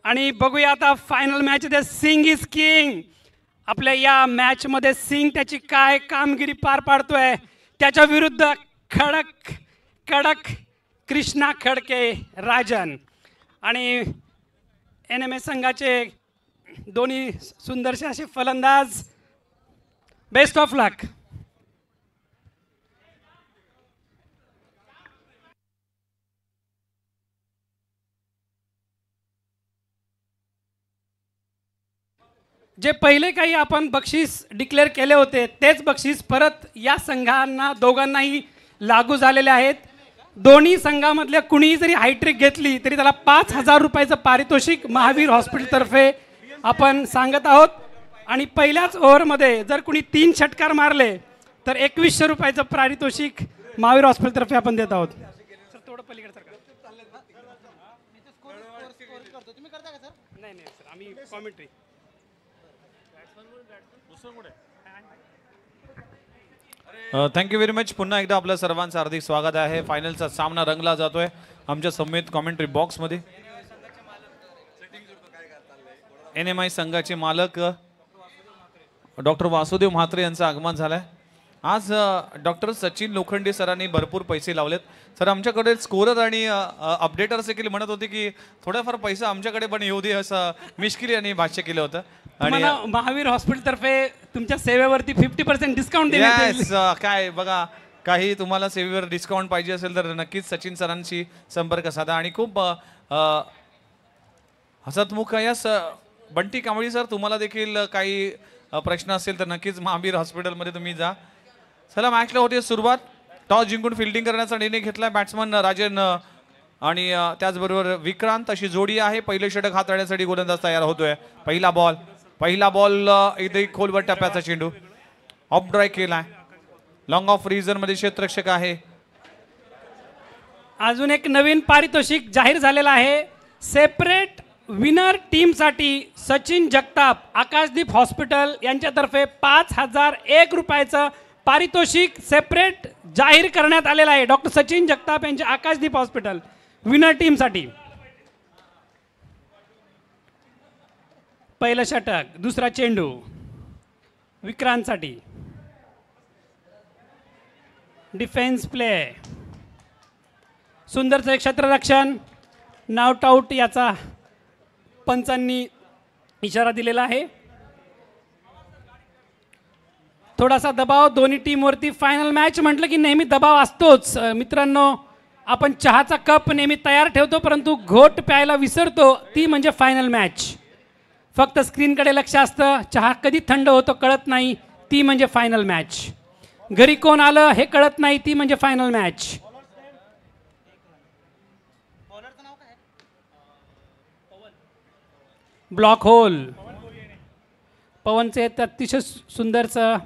आणि बघूया आता फायनल मॅच मध्ये सिंग इज किंग. आपल्या या मॅच मध्ये सिंग त्याची काय कामगिरी पार पाडतोय, त्याच्या विरुद्ध खडक कडक कृष्णा खडके राजन. आणि NMA संघाचे दोन्ही सुंदरसे असे फलंदाज. बेस्ट ऑफ लक. जे पहिले काही आपण बक्षीस डिक्लेअर केले होते तेच बक्षीस परत या संघांना दोघांनाही लागू झालेले आहेत. दोन्ही संघामधल्या कुणीही जरी हायट्रिक घेतली तरी त्याला 5,000 रुपयाचं पारितोषिक महावीर हॉस्पिटलतर्फे आपण सांगत आहोत. आणि पहिल्याच ओव्हरमध्ये जर कुणी 3 षटकार मारले तर 2100 रुपयाचं पारितोषिक महावीर हॉस्पिटलतर्फे आपण देत आहोत. सर थोडं पलीकडे सर. नाही नाही सर, आम्ही कॉमेंट्री. Thank you very much. पुन्हा एकदा आपल्या सर्वांचं हार्दिक स्वागत आहे. फायनलचा सामना रंगला जातोय आमच्या समेत कॉमेंट्री बॉक्समध्ये. NMI संघाचे मालक डॉक्टर वासुदेव म्हात्रे यांचं आगमन झालंय. आज डॉक्टर सचिन लोखंडे सरांनी भरपूर पैसे लावलेत. सर आमच्याकडे स्कोरर आणि अपडेटर्स देखील म्हणत होते की थोडाफार पैसा आमच्याकडे पण येऊ दे असं मिश्किल यांनी भाष्य केलं होतं. आणि महावीर हॉस्पिटलतर्फे तुमच्या सेवेवरती 50% डिस्काउंट देण्यात येईल. काय बघा, काही तुम्हाला सेवेवर डिस्काउंट पाहिजे असेल तर नक्कीच सचिन सरांशी संपर्क साधा. आणि खूप हसतमुख यस बंटी कांबळी सर, तुम्हाला देखील काही प्रश्न असेल तर नक्कीच महावीर हॉस्पिटलमध्ये तुम्ही जा. चला मॅचला होते सुरुवात. टॉस जिंकून फिल्डिंग करण्याचा निर्णय घेतला बॅट्समन राजन आणि त्याचबरोबर विक्रांत अशी जोडी आहे. पहिले षटक हाताळण्यासाठी गोलंदाज तयार होतोय. पहिला बॉल इथे खोलवर टप्प्याचा चेंडू ऑफ ड्राय केलाय. लॉंग ऑफ रिझन मध्ये क्षेत्ररक्षक आहे. अजून एक नवीन पारितोषिक जाहीर झालेला आहे. सेपरेट विनर टीमसाठी सचिन जगताप आकाशदीप हॉस्पिटल यांच्यातर्फे 5,001 रुपयाचं पारितोषिक सेपरेट जाहीर करण्यात आलेलं आहे. डॉक्टर सचिन जगताप यांचे आकाशदीप हॉस्पिटल विनर टीमसाठी. पहिलं षटक, दुसरा चेंडू विक्रांतसाठी. डिफेन्स प्ले, सुंदरचं एक क्षेत्ररक्षण. नॉट आउट याचा पंचांनी इशारा दिलेला आहे. थोडासा दबाव दोन्ही टीमवरती. फायनल मॅच म्हटलं की नेहमी दबाव असतोच मित्रांनो. आपण चहाचा कप नेहमी तयार ठेवतो परंतु घोट प्यायला विसरतो, ती म्हणजे फायनल मॅच. फक्त स्क्रीनकडे लक्ष असतं, चहा कधी थंड होतो कळत नाही, ती म्हणजे फायनल मॅच. घरी कोण आलं हे कळत नाही, ती म्हणजे फायनल मॅच. Blockhole. पवनचे अतिशय सुंदरचं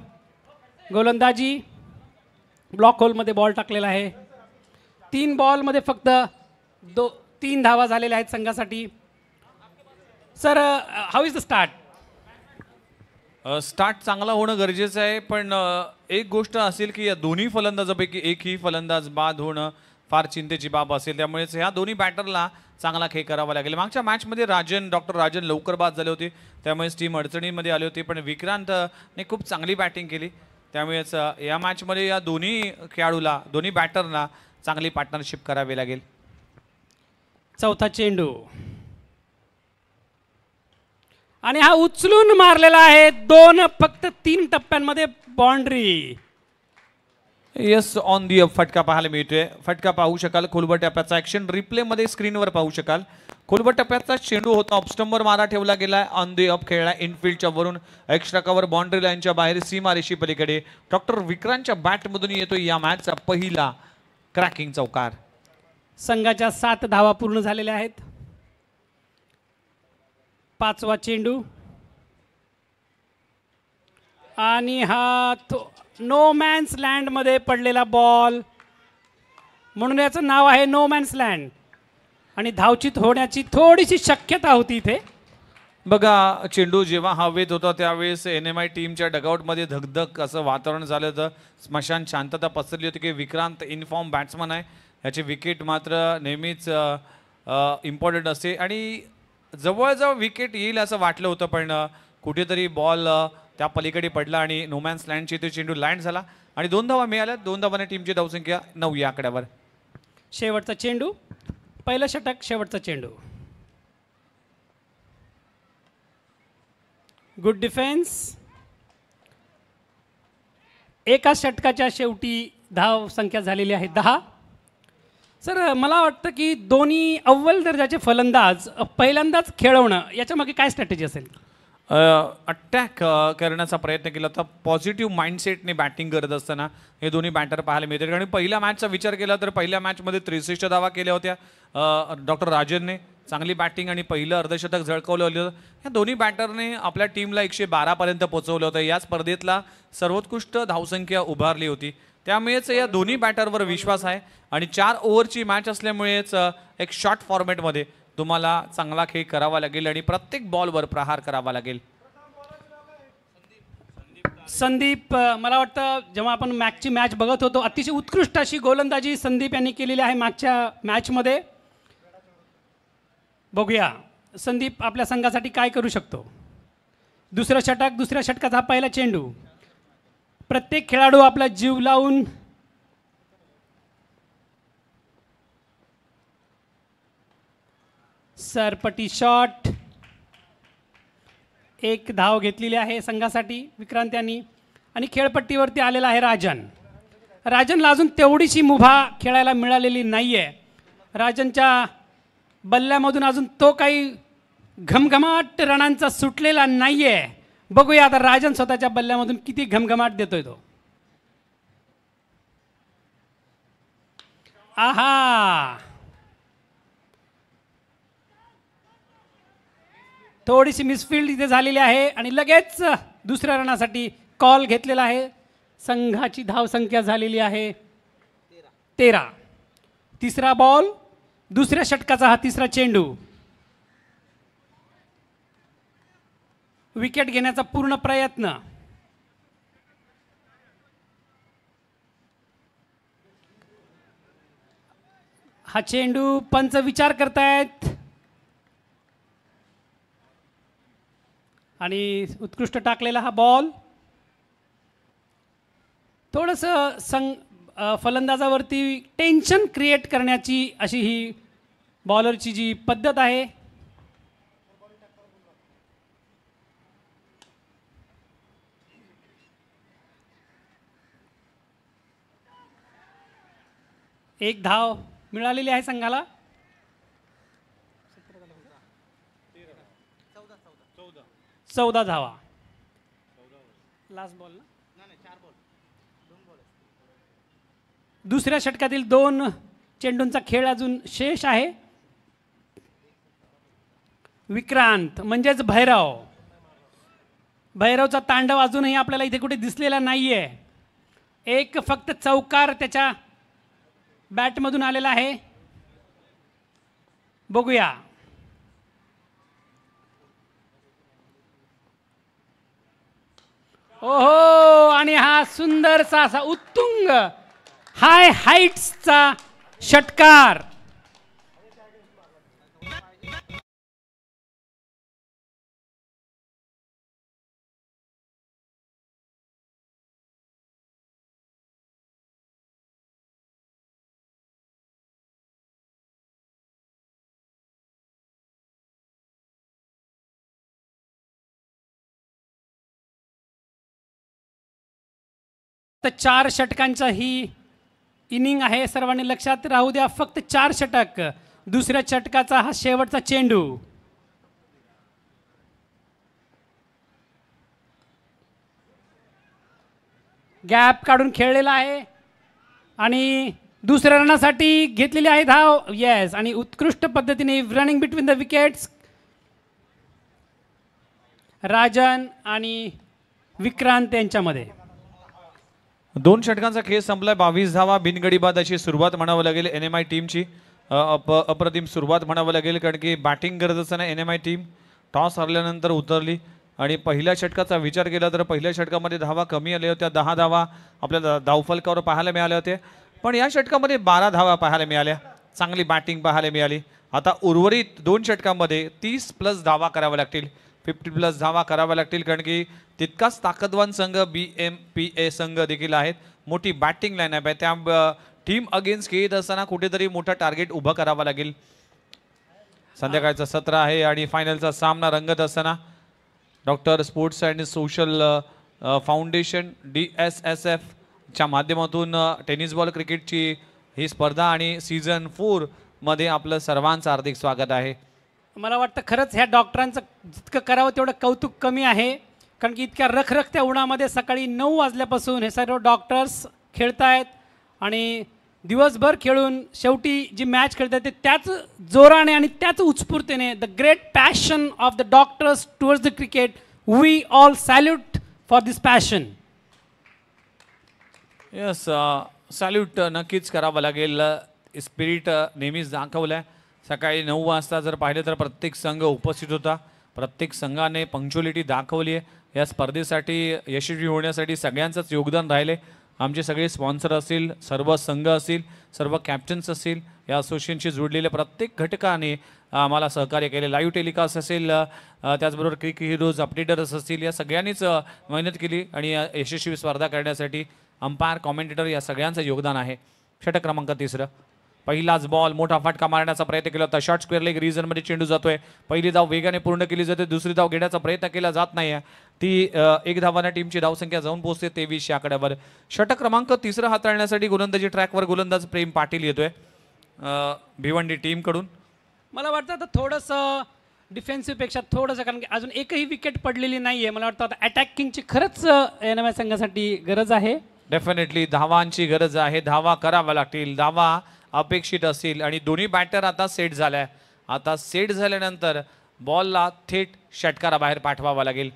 गोलंदाजी. ब्लॉक होलमध्ये बॉल टाकलेला आहे. 3 बॉलमध्ये फक्त 3 धावा झालेल्या आहेत संघासाठी. Sir how is the start? Start चांगला होणं गरजेचं आहे, पण एक गोष्ट असेल की या दोन्ही फलंदाजापैकी एकही फलंदाज बाद होणं फार चिंतेची बाब असेल. त्यामुळेच ह्या दोन्ही बॅटरला चांगला खेळ करावा लागेल. मागच्या मॅचमध्ये डॉक्टर राजन लवकर बाद झाले होते, त्यामुळेच टीम अडचणीमध्ये आली होती. पण विक्रांतने खूप चांगली बॅटिंग केली, त्यामुळेच या मॅचमध्ये या दोन्ही खेळाडूला, दोन्ही बॅटरना चांगली पार्टनरशिप करावी लागेल. चौथा चेंडू आणि हा उचलून मारलेला आहे. फक्त 3 टप्प्यांमध्ये boundary. Yes, on the up फटका पाहायला मिळतोय. फटका पाहू शकाल. खोलवर टप्प्याचा ऍक्शन रिप्ले मध्ये स्क्रीनवर पाहू शकाल. खोलवर टप्प्याचा चेंडू होता, ऑफस्टंपवर मारा ठेवला गेलाय. ऑन दी अप खेळला इनफिल्डच्या वरून एक्स्ट्रा कव्हर बाउंड्री लाईनच्या बाहेर सीमा रेषे पलीकडे. डॉक्टर विक्रांतच्या बॅटमधून येतोय या मॅचचा पहिला क्रॅकिंग चौकार. संघाच्या 7 धावा पूर्ण झालेल्या आहेत. 5वा चेंडू आणि हा नो मॅन्स लँड मध्ये पडलेला बॉल, म्हणून याचं नाव आहे नो मॅन्स लँड. आणि धावचित होण्याची थोडीशी शक्यता होती इथे. बघा, चेंडू जेव्हा हवेत होता त्यावेळेस NMI टीमच्या डगआउटमध्ये धगधग असं वातावरण झालं होतं. स्मशान शांतता पसरली होती की विक्रांत इनफॉर्म बॅट्समन आहे, याची विकेट मात्र नेहमीच इम्पॉर्टंट असते. आणि जवळजवळ विकेट येईल असं वाटलं होतं, पण कुठेतरी बॉल त्या पलीकडे पडला आणि नोमॅन्स लँडची तो चेंडू लँड झाला आणि 2 धावा मिळाल्या. 2 धावाने टीमची धावसंख्या 9 या आकड्यावर. शेवटचा चेंडू, पहिलं षटक, शेवटचा चेंडू. Good defence. एका षटकाच्या शेवटी धाव संख्या झालेली आहे 10. सर मला वाटतं की दोन्ही अव्वल दर्जाचे फलंदाज पहिल्यांदाच खेळवणं याच्यामागे काय स्ट्रॅटेजी असेल? अटॅक करण्याचा प्रयत्न केला होता. पॉझिटिव्ह माइंडसेटने बॅटिंग करत असताना हे दोन्ही बॅटर पाहायला मिळतात. आणि पहिल्या मॅचचा विचार केला तर पहिल्या मॅचमध्ये 63 धावा केल्या होत्या डॉक्टर राजनने. चांगली बॅटिंग आणि पहिलं अर्धशतक झळकवलं होतं. या दोन्ही बॅटरने आपल्या टीमला 112 पर्यंत पोहोचवलं होतं. या स्पर्धेतला सर्वोत्कृष्ट धावसंख्या उभारली होती. त्यामुळेच या दोन्ही बॅटरवर विश्वास आहे आणि 4 ओव्हरची मॅच असल्यामुळेच एक शॉर्ट फॉर्मॅटमध्ये तुम्हाला चांगला खेळ करावा लागेल आणि प्रत्येक बॉलवर प्रहार करावा लागेल. संदीप, मला वाटतं जेव्हा आपण मॅचची मॅच बघत होतो अतिशय उत्कृष्ट अशी गोलंदाजी संदीप यांनी केलेली आहे मागच्या मॅचमध्ये. बघूया संदीप आपल्या संघासाठी काय करू शकतो. दुसरं षटक, दुसऱ्या षटकाचा हा पहिला चेंडू. प्रत्येक खेळाडू आपला जीव लावून सरपटी शॉट. एक धाव घेतलेली आहे संघासाठी विक्रांत यांनी. आणि खेळपट्टीवरती आलेला आहे राजन. राजनला अजून तेवढीशी मुभा खेळायला मिळालेली नाही आहे. राजनच्या बल्ल्यामधून अजून तो काही घमघमाट रणांचा सुटलेला नाही आहे. बघूया आता राजन स्वतःच्या बल्ल्यामधून किती घमघमाट देतोय तो. आहा, थोडीशी मिसफिल्ड इथे झालेली आहे आणि लगेच दुसऱ्या रनासाठी कॉल घेतलेला आहे. संघाची धावसंख्या झालेली आहे 13. तिसरा बॉल, दुसऱ्या षटकाचा हा तिसरा चेंडू. विकेट घेण्याचा पूर्ण प्रयत्न. हा चेंडू पंच विचार करतायत आणि उत्कृष्ट टाकलेला हा बॉल. थोडंसं फलंदाजावरती टेन्शन क्रिएट करण्याची अशी ही बॉलरची जी पद्धत आहे. एक धाव मिळालेली आहे संघाला. 14 धावा. लास्ट बॉल ना, दुसऱ्या षटकातील 2 चेंडूंचा खेळ अजून शेष आहे. विक्रांत म्हणजेच भैरवचा तांडव अजूनही आपल्याला इथे कुठे दिसलेला नाहीये. एक फक्त चौकार त्याच्या बॅटमधून आलेला आहे. बघूया. ओहो, आणि हा सुंदरसा असा उत्तुंग हाय हाईट्सचा षटकार. तर 4 षटकांचा ही इनिंग आहे. सर्वांनी लक्षात राहू द्या, फक्त 4 षटक. दुसऱ्या षटकाचा हा शेवटचा चेंडू. गॅप काढून खेळलेला आहे आणि दुसऱ्या रनासाठी घेतलेली आहे धाव. येस, आणि उत्कृष्ट पद्धतीने running between the wickets Rajan आणि विक्रांत यांच्यामध्ये. 2 षटकांचा खेळ संपलाय. 22 धावा, बिनगडीबाद अशी सुरुवात म्हणावं लागेल NMI टीमची. अप्रतिम सुरुवात म्हणावं लागेल, कारण की बॅटिंग करत असताना NMI टीम टॉस हरल्यानंतर उतरली आणि पहिल्या षटकाचा विचार केला तर पहिल्या षटकामध्ये धावा कमी आल्या होत्या. 10 धावा आपल्याला धावफलकावर पाहायला मिळाल्या होत्या, पण या षटकामध्ये 12 धावा पाहायला मिळाल्या. चांगली बॅटिंग पाहायला मिळाली आता उर्वरित 2 षटकांमध्ये 30+ धावा कराव्या लागतील, 50+ धावा कराव्या लागतील, कारण की तितकाच ताकदवान संघ BMPA संघ देखील आहेत. मोठी बॅटिंग लाईनअप आहे, त्या टीम अगेन्स्ट खेळत असताना कुठेतरी मोठा टार्गेट उभं करावं लागेल. संध्याकाळचं सत्र आहे आणि फायनलचा सामना रंगत असताना doctor sports and social foundation DSSF च्या माध्यमातून टेनिस बॉल क्रिकेटची ही स्पर्धा आणि सीझन 4 मध्ये आपलं सर्वांचं हार्दिक स्वागत आहे. मला वाटतं खरंच ह्या डॉक्टरांचं जितकं करावं तेवढं कौतुक कमी आहे, कारण की इतक्या रखरखत्या उन्हामध्ये सकाळी 9 वाजल्यापासून हे सर्व डॉक्टर्स खेळतायत आणि दिवसभर खेळून शेवटी जी मॅच खेळतात ते त्याच जोराने आणि त्याच उत्स्फूर्तीने. The great passion of the doctors towards the cricket, we all salute for this passion. Yes, salute नक्कीच करावं लागेल. स्पिरिट नेहमीच दाखवलं. सकाळी 9 वाजता जर पाहिलं तर प्रत्येक संघ उपस्थित होता, प्रत्येक संघाने पंक्च्युअलिटी दाखवली आहे. या स्पर्धेसाठी यशस्वी होण्यासाठी सगळ्यांचंच योगदान राहिले. आमचे सगळे स्पॉन्सर असतील, सर्व संघ असतील, सर्व कॅप्टन्स असतील, या असोसिएशनशी जोडलेल्या प्रत्येक घटकाने आम्हाला सहकार्य केले. लाईव्ह टेलिकास्ट असेल, त्याचबरोबर क्रिक हिरोज अपडेटर्स असतील, या सगळ्यांनीच मेहनत केली आणि यशस्वी स्पर्धा करण्यासाठी अंपायर, कॉमेंटेटर या सगळ्यांचं योगदान आहे. षटक क्रमांक 3, पहिलाच बॉल, मोठा फटका मारण्याचा प्रयत्न केला होता. शॉर्ट स्क्वेअर लेग रिजनमध्ये चेंडू जातोय. पहिली धाव वेगाने पूर्ण केली जाते, दुसरी धाव घेण्याचा प्रयत्न केला जात नाही. ती 1 धावाने टीमची धावसंख्या जाऊन पोहोचते 23 या आकड्यावर. षटक क्रमांक 3 हाताळण्यासाठी गोलंदाजी ट्रॅकवर गोलंदाज प्रेम पाटील येतोय भिवंडी टीमकडून. मला वाटतं आता थोडंसं डिफेन्सिव्हपेक्षा थोडंसं, कारण की अजून एकही विकेट पडलेली नाही आहे. मला वाटतं आता अटॅकिंगची खरंच NMI संघासाठी गरज आहे. डेफिनेटली धावांची गरज आहे, धावा कराव्या लागतील, धावा अपेक्षित असतील आणि दोन्ही बॅटर आता सेट झाल्या. आता सेट झाल्यानंतर बॉलला थेट षटकाराबाहेर पाठवावा लागेल.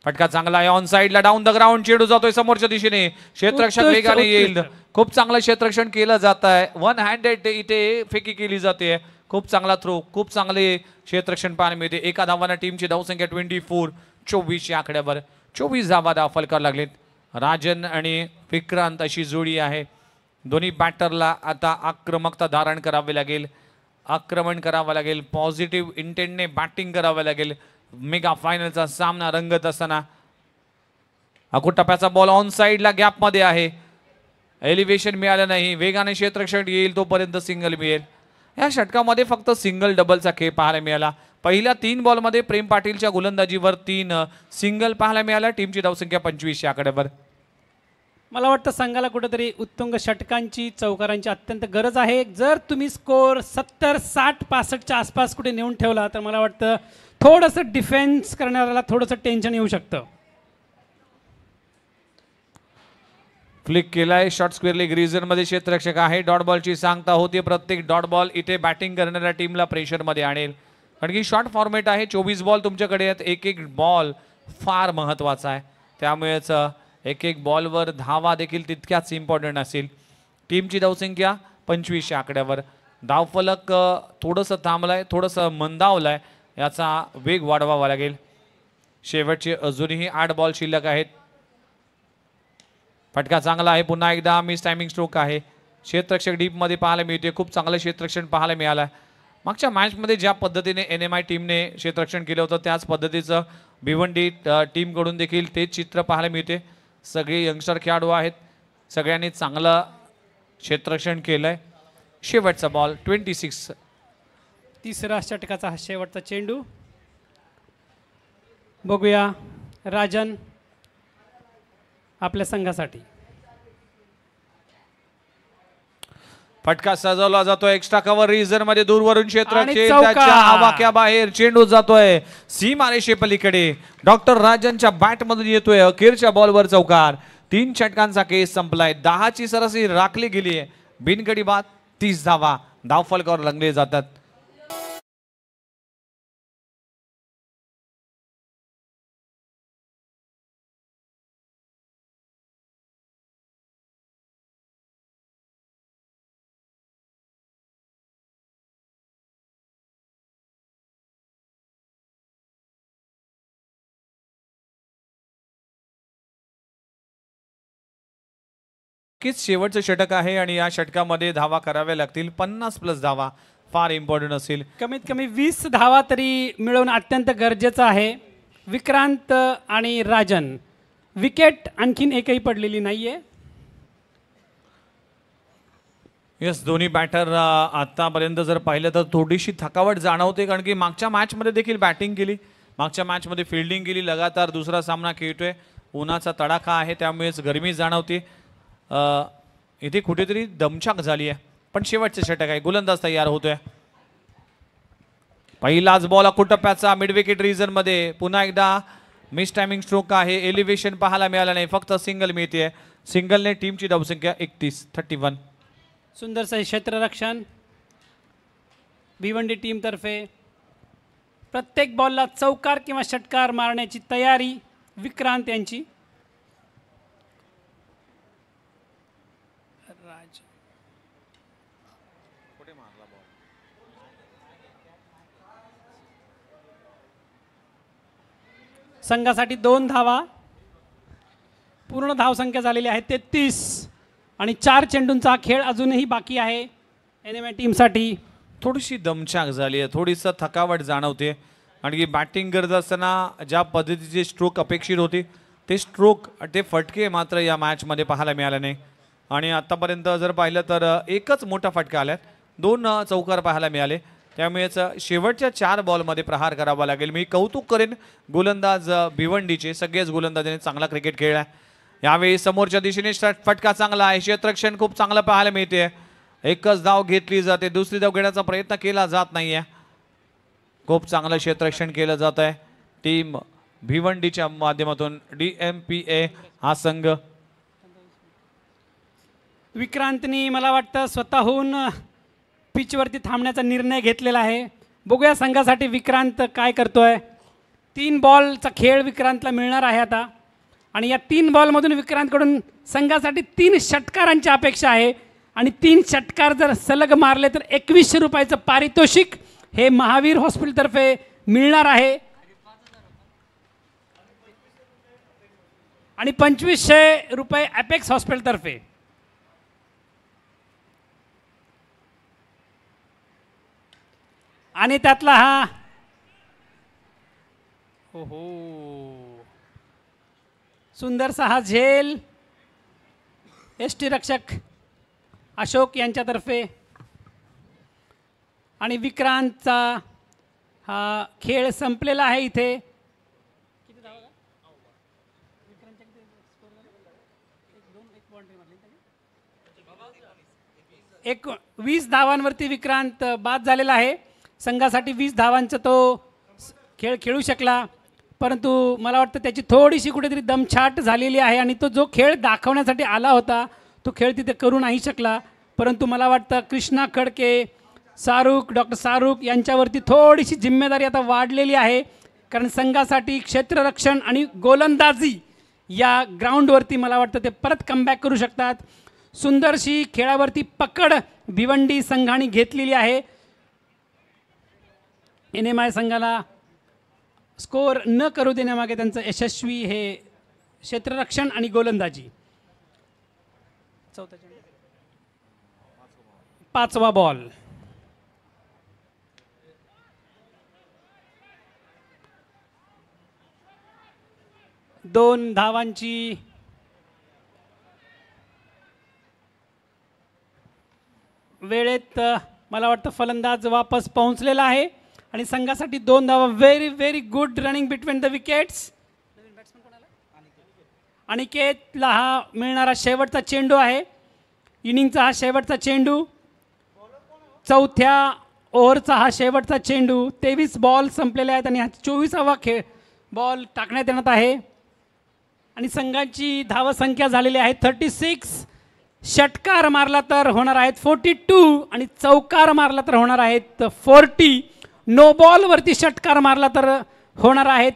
फटका चांगला आहे, ऑन साइडला डाऊन द ग्राउंड चेंडू जातोय समोरच्या दिशेने. क्षेत्ररक्षक वेगाने येईल. खूप चांगलं क्षेत्ररक्षण केलं जात आहे. वन हँडेड इथे फेकी केली जाते. खूप चांगला थ्रो, खूप चांगले क्षेत्ररक्षण पाहायला मिळते. एका धावाने टीमची धावसंख्या 24 या आकड्यावर. 24 धावा दाखल करायला लागलेत. राजन आणि विक्रांत अशी जोडी आहे. दोन्ही बॅटरला आता आक्रमकता धारण करावी लागेल, आक्रमण करावं लागेल, पॉझिटिव्ह इंटेंटने बॅटिंग करावं लागेल. मेगा फायनलचा सामना रंगत असताना अकूट टप्प्याचा बॉल ऑन साइडला गॅपमध्ये आहे. एलिव्हेशन मिळालं नाही, वेगाने क्षेत्ररक्षण येईल तोपर्यंत सिंगल मिळेल. या षटकामध्ये फक्त सिंगल डबलचा खेळ पाहायला मिळाला. पहिल्या 3 बॉलमध्ये प्रेम पाटीलच्या गोलंदाजीवर 3 सिंगल पाहायला मिळाला. टीमची धावसंख्या 25 या आकड्यावर. मला वाटतं संघाला कुठेतरी उत्तुंग षटकांची, चौकारांची अत्यंत गरज आहे. जर तुम्ही स्कोअर 70, 60, 65च्या आसपास कुठे नेऊन ठेवला तर मला वाटतं थोडंसं डिफेन्स करणाऱ्याला थोडंसं टेन्शन येऊ शकतं. फ्लिक केलाय, शॉर्ट स्क्वेअर लेग रिजनमध्ये क्षेत्ररक्षक आहे. डॉट बॉलची सांगता होती. प्रत्येक डॉट बॉल इथे बॅटिंग करणाऱ्या टीमला प्रेशरमध्ये आणेल, कारण की शॉर्ट फॉर्मॅट आहे. 24 बॉल तुमच्याकडे आहेत. एक बॉल फार महत्त्वाचा आहे, त्यामुळेच एक बॉलवर धावा देखील तितक्याच इम्पॉर्टंट असेल. टीमची धावसंख्या 25 या आकड्यावर. धावफलक थोडंसं थांबलाय, थोडंसं मंदावलाय, याचा वेग वाढवावा लागेल. शेवटचे अजूनही 8 बॉल शिल्लक आहेत. फटका चांगला आहे, पुन्हा एकदा मिस टायमिंग स्ट्रोक आहे. क्षेत्ररक्षक डीपमध्ये पाहायला मिळते. खूप चांगलं क्षेत्ररक्षण पाहायला मिळालं. मागच्या मॅचमध्ये ज्या पद्धतीने NMI टीमने क्षेत्ररक्षण केलं होतं त्याच पद्धतीचं भिवंडी टीमकडून देखील तेच चित्र पाहायला मिळते. सगळे यंगस्टर खेळाडू आहेत, सगळ्यांनी चांगलं क्षेत्ररक्षण केलंय. शेवटचा बॉल 26. तिसरा षटकाचा हा शेवटचा चेंडू. बघूया राजन आपल्या संघासाठी. फटका सजवला जातोय. एक्स्ट्रा कव्हर रिजन मध्ये दूरवरून क्षेत्ररक्षक चौकार. त्याच्या आवाक्याबाहेर चेंडू जातोय सीमारेषे पलीकडे. डॉक्टर राजनच्या बॅटमधून येतोय अखेरच्या बॉलवर चौकार. 3 षटकांचा केस संपलाय. 10ची सरासरी राखली गेली आहे. बिनगडी बाद 30 धावा धावफलकावर रंगले जातात. नक्कीच शेवटचं षटक आहे आणि या षटकामध्ये धावा कराव्या लागतील. 50+ धावा फार इम्पॉर्टंट असेल. कमीत कमी 20 धावा तरी मिळवणं अत्यंत गरजेचं आहे. विक्रांत आणि राजन, विकेट आणखीन एकही पडलेली नाहीये. यस, दोन्ही बॅटर आतापर्यंत जर पाहिलं तर थोडीशी थकावट जाणवते, कारण की मागच्या मॅचमध्ये देखील बॅटिंग केली, मागच्या मॅचमध्ये फिल्डिंग केली, लगातार दुसरा सामना खेळतोय, उन्हाचा तडाखा आहे त्यामुळेच गरमी जाणवते. इथे कुठेतरी दमछाक झाली आहे. पण शेवटचे षटक आहे, गोलंदाज तयार होतोय. पहिलाच बॉल अकुटप्प्याचा मिड विकेट रिजन मध्ये. पुन्हा एकदा मिस टायमिंग स्ट्रोक आहे. एलिव्हेशन पाहायला मिळालं नाही, फक्त सिंगल मिळते. सिंगलने टीमची धावसंख्या 31. सुंदरसं क्षेत्ररक्षण भिवंडी टीम तर्फे. प्रत्येक बॉलला चौकार किंवा षटकार मारण्याची तयारी विक्रांत यांची. संघासाठी 2 धावा. पूर्ण धावसंख्या झालेली आहे 33 आणि 4 चेंडूंचा खेळ अजूनही बाकी आहे एनएमआय टीमसाठी. थोडीशी दमछाक झाली आहे, थोडीसं थकावट जाणवते, आणि बॅटिंग करत असताना ज्या पद्धतीचे स्ट्रोक अपेक्षित होते ते स्ट्रोक, ते फटके मात्र या मॅचमध्ये पाहायला मिळाले नाही. आणि आत्तापर्यंत जर पाहिलं तर एकच मोठा फटका आला, 2 चौकार पाहायला मिळाले. त्यामुळेच शेवटच्या 4 बॉलमध्ये प्रहार करावा लागेल. मी कौतुक करेन गोलंदाज भिवंडीचे, सगळेच गोलंदाजांनी चांगला क्रिकेट खेळला. यावेळी समोरच्या दिशेने फटका चांगला आहे, क्षेत्ररक्षण खूप चांगलं पाहायला मिळते. एकच धाव घेतली जाते, दुसरी धाव घेण्याचा प्रयत्न केला जात नाहीये. खूप चांगलं क्षेत्ररक्षण केलं जात आहे टीम भिवंडीच्या माध्यमातून. DMPA हा संघ. विक्रांतनी मला वाटतं स्वतःहून पिचवरती थांबण्याचा निर्णय घेतलेला आहे. बघूया संघासाठी विक्रांत काय करतोय. 3 बॉलचा खेळ विक्रांतला मिळणार आहे आता, आणि या 3 बॉलमधून विक्रांतकडून संघासाठी 3 षटकारांची अपेक्षा आहे. आणि 3 षटकार जर सलग मारले तर 2100 रुपयाचं पारितोषिक हे महावीर हॉस्पिटलतर्फे मिळणार आहे, आणि 2500 रुपये अपेक्स हॉस्पिटलतर्फे. आणि त्यातला हा सुंदरसा हा झेल यष्टीरक्षक अशोक यांच्यातर्फे. आणि विक्रांतचा हा खेळ संपलेला आहे इथे. 20 धावांवरती विक्रांत बाद झालेला आहे. संघासाठी 20 धावांचा तो खेळ खेळू शकला, परंतु मला वाटतं त्याची थोडीशी कुठेतरी दमछाट झालेली आहे, आणि तो जो खेळ दाखवण्यासाठी आला होता तो खेळ तिथे करू नाही शकला. परंतु मला वाटतं कृष्णा खडके, डॉक्टर शाहरुख यांच्यावरती थोडीशी जिम्मेदारी आता वाढलेली आहे, कारण संघासाठी क्षेत्ररक्षण आणि गोलंदाजी या ग्राउंडवरती मला वाटतं ते परत कमबॅक करू शकतात. सुंदरशी खेळावरती पकड भिवंडी संघाने घेतलेली आहे. NMI संघाला स्कोअर न करू देण्यामागे त्यांचं यशस्वी हे क्षेत्ररक्षण आणि गोलंदाजी. 5वा बॉल. दोन धावांची वेळेत मला वाटतं फलंदाज वापस पोहोचलेला आहे, आणि संघासाठी 2 धावा. Very good running between the wickets. अनिकेतला हा मिळणारा शेवटचा चेंडू आहे, इनिंगचा हा शेवटचा चेंडू, 4थ्या ओव्हरचा हा शेवटचा चेंडू. 23 बॉल संपलेले आहेत आणि हा 24वा बॉल टाकण्यात येणार आहे, आणि संघाची धावसंख्या झालेली आहे 36. षटकार मारला तर होणार आहेत 42, आणि चौकार मारला तर होणार आहेत 40. नो बॉलवरती षटकार मारला तर होणार आहेत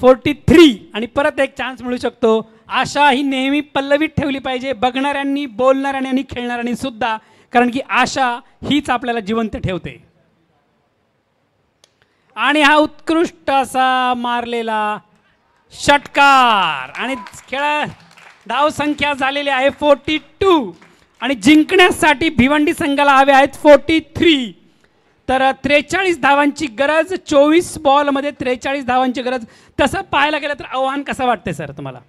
43, आणि परत एक चान्स मिळू शकतो. आशा ही नेहमी पल्लवीत ठेवली पाहिजे, बघणाऱ्यांनी, बोलणाऱ्यांनी आणि खेळणाऱ्यांनी सुद्धा, कारण की आशा हीच आपल्याला जिवंत ठेवते. आणि हा उत्कृष्ट असा मारलेला षटकार, आणि खेळ धाव संख्या झालेली आहे 42 आणि जिंकण्यासाठी भिवंडी संघाला हवे आहेत 43. तर 43 धावांची गरज, 24 बॉलमध्ये 43 धावांची गरज. तसं पाहायला गेलं तर आव्हान कसं वाटतंय सर तुम्हाला?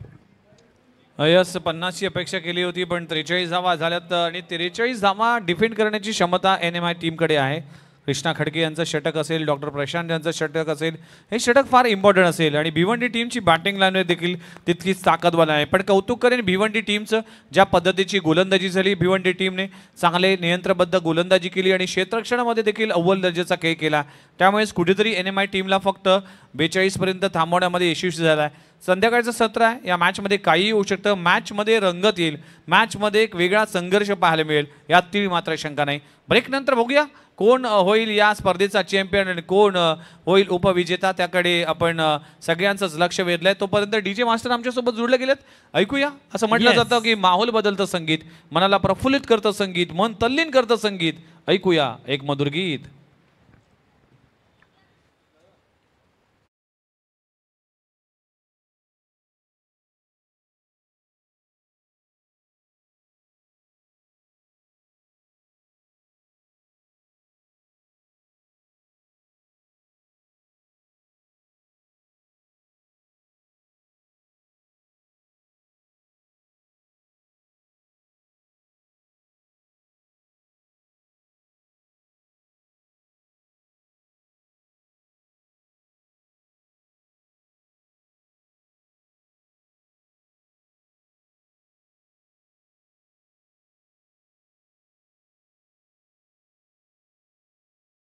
यस, 50ची अपेक्षा केली होती पण 43 धावा झाल्यात आणि 43 धावा डिफेंड करण्याची क्षमता NMI टीमकडे आहे. कृष्णा खडके यांचं षटक असेल, डॉक्टर प्रशांत यांचं षटक असेल, हे षटक फार इम्पॉर्टंट असेल आणि भिवंडी टीमची बॅटिंग लाईन देखील तितकीच ताकदवान आहे. पण कौतुक करेन भिवंडी टीमचं, ज्या पद्धतीची गोलंदाजी झाली भिवंडी टीमने, चांगले नियंत्रणबद्ध गोलंदाजी केली आणि क्षेत्ररक्षणामध्ये देखील अव्वल दर्जाचा खेळ केला. त्यामुळेच कुठेतरी NMI टीमला फक्त 42 पर्यंत थांबवण्यामध्ये यशस्वी झाला आहे. संध्याकाळचं सत्र आहे, या मॅचमध्ये काहीही होऊ शकतं. मॅचमध्ये रंगत येईल, मॅचमध्ये एक वेगळा संघर्ष पाहायला मिळेल, यात ती मात्र शंका नाही. ब्रेक नंतर बघूया कोण होईल या स्पर्धेचा चॅम्पियन आणि कोण होईल उपविजेता, त्याकडे आपण सगळ्यांचंच लक्ष वेधलंय. तोपर्यंत DJ मास्टर आमच्यासोबत जोडले गेलेत. ऐकूया. असं म्हटलं जातं की माहोल बदलतं संगीत, मनाला प्रफुल्लित करतं संगीत, मन तल्लीन करतं संगीत. ऐकूया एक मधुर गीत.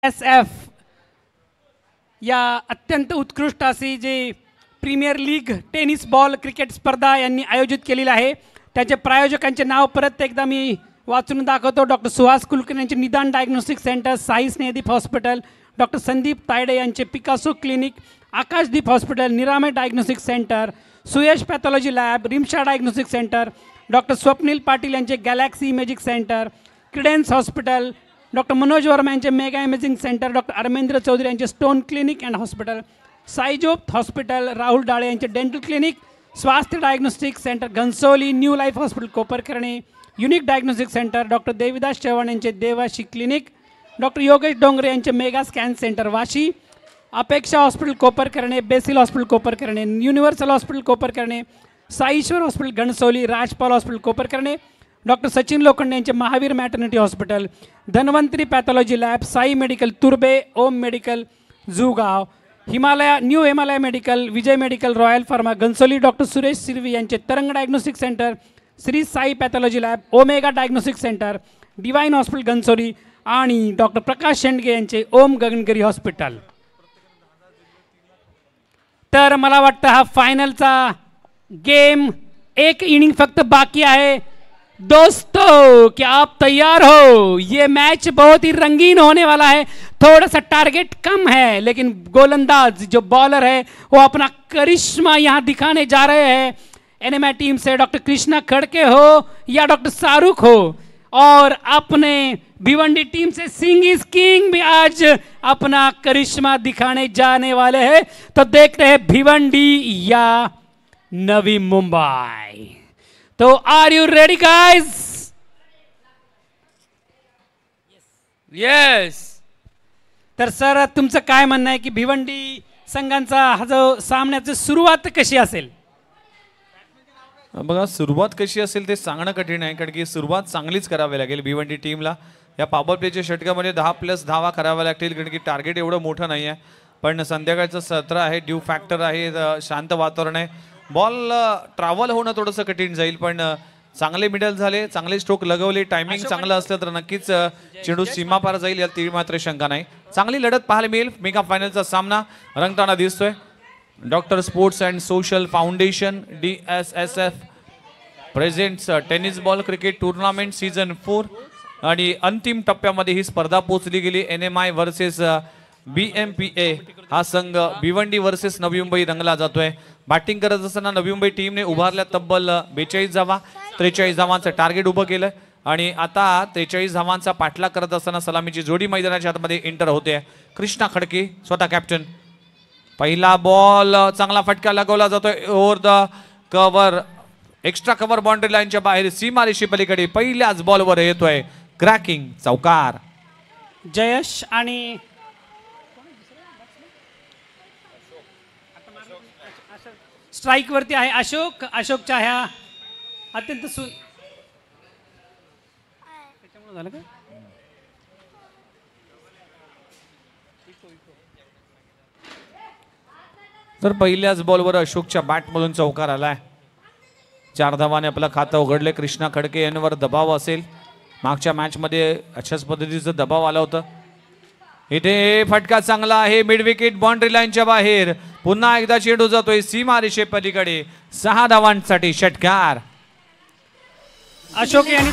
SF या अत्यंत उत्कृष्ट अशी जी premier league tennis ball cricket स्पर्धा यांनी आयोजित केलेली आहे. त्याचे प्रायोजकांचे नाव परत एकदा मी वाचून दाखवतो. डॉक्टर सुहास कुलकर्णी यांचे Nidan diagnostic centre, Sai Snehdeep hospital, doctor Sandeep Tayde यांचे Picasso clinic, Akashdeep hospital, Niramay diagnostic centre, Suyash pathology lab, Rimsha diagnostic centre, doctor Swapnil Patil यांचे galaxy imaging centre, Credence hospital, doctor Manoj Verma यांचे mega imaging centre, doctor Armendra Chaudhary यांचे स्टोन क्लिनिक अँड हॉस्पिटल, साईजोप हॉस्पिटल, राहुल डाळे यांचे dental clinic, Swasthya diagnostic centre Ghansoli, new life hospital Koparkhairane, unique diagnostic centre, doctor Devidas Chavan यांचे Devashi clinic, doctor Yogesh Dongre यांचे mega scan centre Vashi, Apeksha hospital Koparkhairane, Basil hospital Koparkhairane, universal hospital Koparkhairane, Saishwar hospital Ghansoli, Rajpal hospital Koparkhairane, doctor Sachin Lokhande यांचे Mahavir maternity hospital, Dhanvantari pathology lab, Sai medical तुर्बे, Om medical Jugaon, Himalaya new Himalaya medical, Vijay medical, royal pharma Ghansoli, doctor Suresh Sirvi यांचे Tarang diagnostic centre, Shri Sai pathology lab, omega diagnostic centre, divine hospital Ghansoli आणि doctor Prakash Shendge यांचे ओम Gagangiri hospital. तर मला वाटतं हा फायनलचा game, एक इनिंग फक्त बाकी आहे. दोस्तों क्या आप तैयार हो? ये मैच बहुत ही रंगीन होने वाला है. थोड़ा सा टारगेट कम है लेकिन गोलंदाज जो बॉलर है वो अपना करिश्मा यहाँ दिखाने जा रहे हैं. NMI टीम से डॉक्टर कृष्णा खड़के हो या डॉक्टर शाहरुख हो, और अपने Bhiwandi team say Singh is king भी आज अपना करिश्मा दिखाने जाने वाले हैं. तो देखते हैं भिवंडी या नवी मुंबई. तो are you ready guys? Yes. तर सर तुमचं काय म्हणणं आहे की भिवंडी संघांचा हा जो सामन्याची सुरुवात कशी असेल? बघा, सुरुवात कशी असेल ते सांगणं कठीण आहे, कारण की सुरुवात चांगलीच करावी लागेल भिवंडी टीमला. या पॉवर प्लेच्या षटकामध्ये 10+ धावा कराव्या लागतील, कारण की टार्गेट एवढं मोठं नाही आहे. पण संध्याकाळचं सत्र आहे, ड्यू फॅक्टर आहे, शांत वातावरण आहे, बॉल ट्रॅव्हल होणं थोडंसं कठीण जाईल. पण चांगले मिडल झाले, चांगले स्ट्रोक लगवले, टायमिंग चांगलं असलं तर नक्कीच चेंडू सीमापार जाईल, यात ती मात्र शंका नाही. चांगली लढत पाहायला मिळेल. मेगा फायनलचा सामना रंगताना दिसतोय. Doctor sports and social foundation DSSF presents tennis ball cricket tournament season 4 आणि अंतिम टप्प्यामध्ये ही स्पर्धा पोहोचली गेली. NMI वर्सेस BMPA हा संघ भिवंडी वर्सेस नवी मुंबई रंगला जातोय. बॅटिंग करत असताना नवी मुंबई टीमने उभारल्या तब्बल 42 धावा, 43 धावांचं टार्गेट उभं केलं आणि आता 43 धावांचा पाठलाग करत असताना सलामीची जोडी मैदानाच्या आतमध्ये एंटर होते. कृष्णा खडके स्वतः कॅप्टन. पहिला बॉल चांगला फटका लगवला जातोय over the cover extra cover boundary लाईनच्या बाहेर सीमारेषे पलीकडे पहिल्याच बॉलवर येतोय क्रॅकिंग चौकार. जयश आणि स्ट्राईक वरती आहे अशोक. अशोकच्या ह्या अत्यंत त्याच्यामुळे झालं का? तर पहिल्याच बॉलवर अशोकच्या बॅटमधून चौकार आलाय. 4 धावाने आपलं खातं उघडले. कृष्णा खडके यांवर दबाव असेल. मागच्या मॅच मध्ये अशाच पद्धतीचा दबाव आला होता. इथे फटका चांगला आहे मिड विकेट बाउंड्री लाईनच्या बाहेर. पुन्हा एकदा चेंडू जातोय सीमारेषे पलीकडे. 6 धावांसाठी षटकार. अशोक यांनी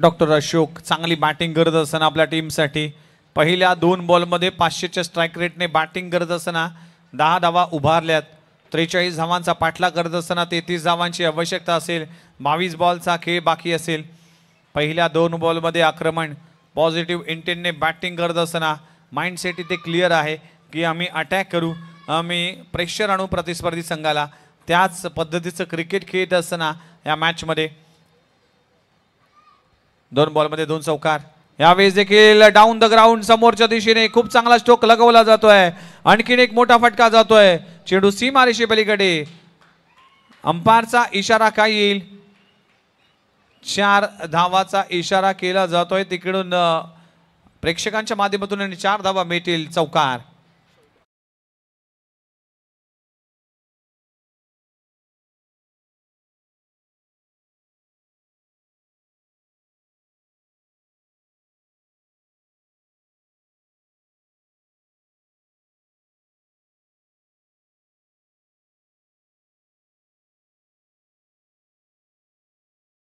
डॉक्टर अशोक चांगली बॅटिंग करत असताना आपल्या टीमसाठी पहिल्या 2 बॉलमध्ये 500च्या स्ट्राईक रेटने बॅटिंग करत असताना 10 धावा उभारल्यात. 43 धावांचा पाठलाग करत असताना 33 धावांची आवश्यकता असेल. 22 बॉलचा खेळ बाकी असेल. पहिल्या 2 बॉलमध्ये आक्रमण पॉझिटिव्ह इंटेंटने बॅटिंग करत असताना माइंडसेट इथे क्लिअर आहे की आम्ही अटॅक करू, आम्ही प्रेशर आणू प्रतिस्पर्धी संघाला. त्याच पद्धतीचं क्रिकेट खेळत असताना या मॅचमध्ये 2 बॉलमध्ये 2 चौकार. यावेळेस देखील डाऊन द ग्राउंड समोरच्या दिशेने खूप चांगला स्ट्रोक लगवला जातोय. आणखीन एक मोठा फटका जातोय. चेंडू सीमारेषे पलीकडे. अंपायरचा इशारा काय येईल? 4 धावाचा इशारा केला जातोय तिकडून प्रेक्षकांच्या माध्यमातून आणि 4 धावा मिळतील. चौकार.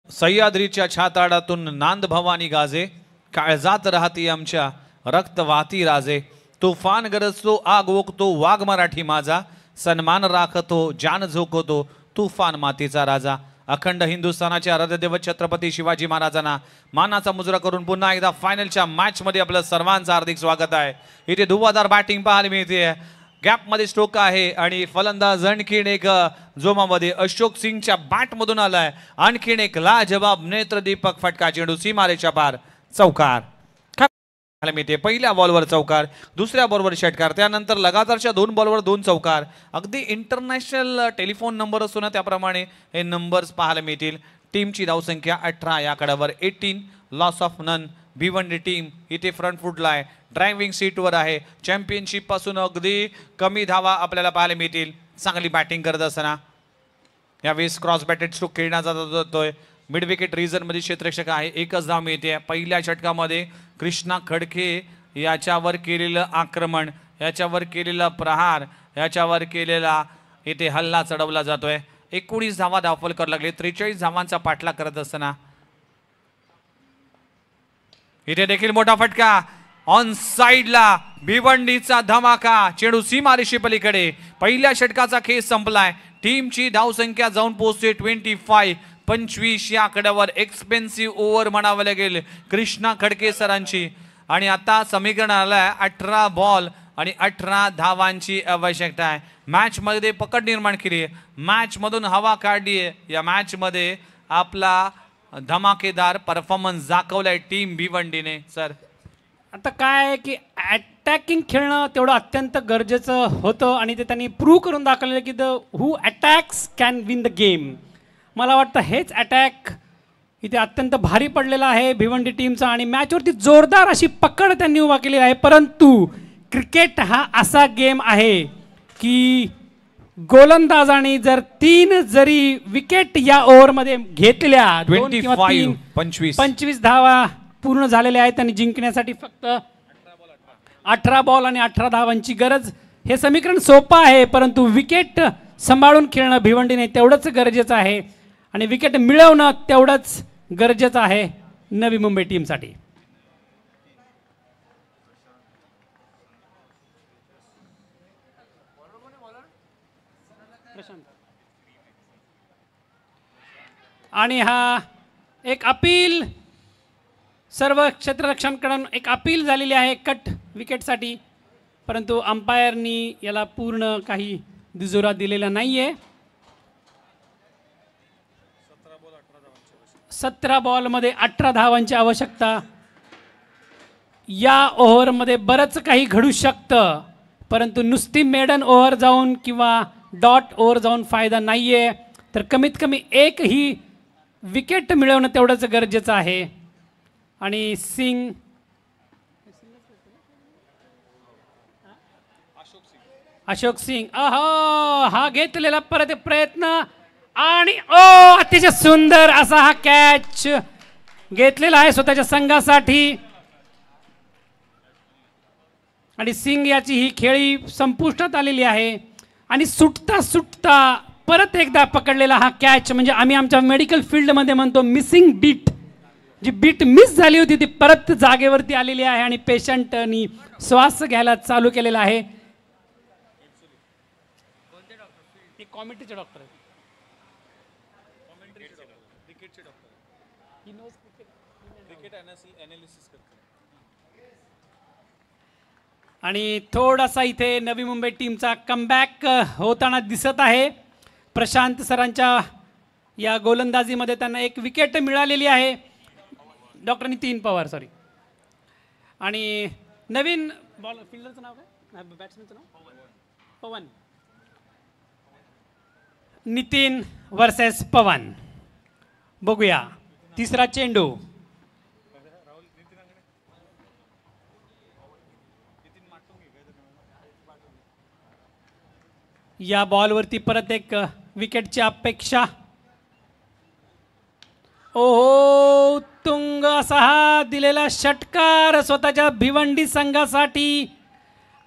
सह्याद्रीच्या छाताडातून नांद भवानी गाजे. काळजात राहती आमच्या रक्त वाहती राजे. तुफान गरजतो आग ओकतो वाघ मराठी माझा. सन्मान राखतो जान झोकतो तुफान मातीचा राजा. अखंड हिंदुस्थानाचे आराध्य दैवत छत्रपती शिवाजी महाराजांना मानाचा मुजरा करून पुन्हा एकदा फायनलच्या मॅच मध्ये आपलं सर्वांचं हार्दिक स्वागत आहे. इथे धुवाधार बॅटिंग पाहायला मिळते. गॅप मध्ये स्ट्रोक आहे आणि फलंदाज आणखीन एक जोमामध्ये अशोक सिंगच्या बॅट मधून आलाय. आणखीन एक लाजवाब नेत्रदीपक फटका. चेंडू सीमारेच्या पार. चौकार. मिळते पहिल्या बॉलवर चौकार, दुसऱ्या बॉलवर षटकार, त्यानंतर लगातारच्या 2 बॉलवर 2 चौकार. अगदी इंटरनॅशनल टेलिफोन नंबर असतो ना त्याप्रमाणे हे नंबर्स पाहायला मिळतील. टीमची धावसंख्या 18, या कडावर 18, loss of none. Bhiwandi team इथे फ्रंट फुटला आहे, ड्रायव्हिंग सीटवर आहे. चॅम्पियनशिप पासून अगदी कमी धावा आपल्याला पाहायला मिळतील. चांगली बॅटिंग करत असताना यावेळेस क्रॉस बॅटेड स्ट्रोक खेळण्यात जातोय. मिड विकेट रिजन मध्ये क्षेत्ररक्षक आहे. 1च धाव मिळते. पहिल्या षटकामध्ये कृष्णा खडके याच्यावर केलेलं आक्रमण, याच्यावर केलेला प्रहार, याच्यावर केलेला इथे हल्ला चढवला जातोय. 19 धावा धावफलकर लागले. 43 धावांचा पाठलाग करत असताना इथे देखील मोठा फटका. ऑन साइडला भिवंडीचा धमाका. चेंडू सीमारेषे पलीकडे. पहिल्या षटकाचा खेळ संपलाय. टीमची धावसंख्या जाऊन पोहोचते 25 या आकड्यावर. एक्सपेन्सिव्ह ओव्हर म्हणावं लागेल कृष्णा खडके सरांची. आणि आता समीकरण आलंय 18 बॉल आणि 18 धावांची आवश्यकता आहे. मॅच मध्ये पकड निर्माण केली आहे, मॅच मधून हवा काढली आहे. या मॅच मध्ये आपला धमाकेदार परफॉर्मन्स दाखवलाय टीम भिवंडीने. सर आता काय आहे की अटॅकिंग खेळणं तेवढं अत्यंत गरजेचं होतं आणि ते त्यांनी प्रूव्ह करून दाखवलेलं की the who attacks can win the game. मला वाटतं हेच अटॅक इथे अत्यंत भारी पडलेला आहे भिवंडी टीमचा आणि मॅचवरती जोरदार अशी पकड त्यांनी उभा केली आहे. परंतु क्रिकेट हा असा गेम आहे की गोलंदाजांनी जर 3 जरी विकेट या ओव्हरमध्ये घेतल्या, 25 धावा पूर्ण झालेल्या आहेत आणि जिंकण्यासाठी फक्त 18 बॉल आणि 18 धावांची गरज. हे समीकरण सोपं आहे परंतु विकेट सांभाळून खेळणं भिवंडीने तेवढंच गरजेचं आहे आणि विकेट मिळवणं तेवढंच गरजेचं आहे नवी मुंबई टीमसाठी. आणि हा एक अपील सर्व क्षेत्ररक्षकांकडून एक अपील झालेली आहे कट विकेटसाठी, परंतु अंपायरनी याला पूर्ण काही दुजोरा दिलेला नाही आहे. 17 बॉलमध्ये 18 धावांची आवश्यकता. या ओव्हरमध्ये बरंच काही घडू शकतं, परंतु नुसती मेडन ओव्हर जाऊन किंवा डॉट ओव्हर जाऊन फायदा नाही आहे. तर कमीत कमी एक ही विकेट मिळवणं तेवढंच गरजेचं आहे. आणि सिंग अशोक सिंग हा घेतलेला परत प्रयत्न आणि अतिशय सुंदर असा हा कॅच घेतलेला आहे स्वतःच्या संघासाठी. आणि सिंग याची ही खेळी संपुष्टात आलेली आहे. आणि सुटता सुटता परत एकदा पकडलेला हा कॅच, म्हणजे आम्ही आमच्या मेडिकल फील्डमध्ये म्हणतो मिसिंग बीट, जी बीट मिस झाली होती ती परत जागेवरती आलेली आहे आणि पेशंटनी श्वास घ्यायला चालू केलेला आहे. कॉमेंट्रीचे डॉक्टर आणि थोडासा इथे नवी मुंबई टीमचा कमबॅक होताना दिसत आहे. प्रशांत सरांच्या या गोलंदाजीमध्ये त्यांना एक विकेट मिळालेली आहे. Doctor Nitin Pawar sorry. आणि नवीन बॉल फिल्डरचं नाव काय, बॅट्समॅनचं नाव पवन. नितीन वर्सेस पवन. बघूया तिसरा चेंडू. या बॉलवरती परत एक विकेटची अपेक्षा. ओहो तुंग असा हा दिलेला षटकार स्वतःच्या भिवंडी संघासाठी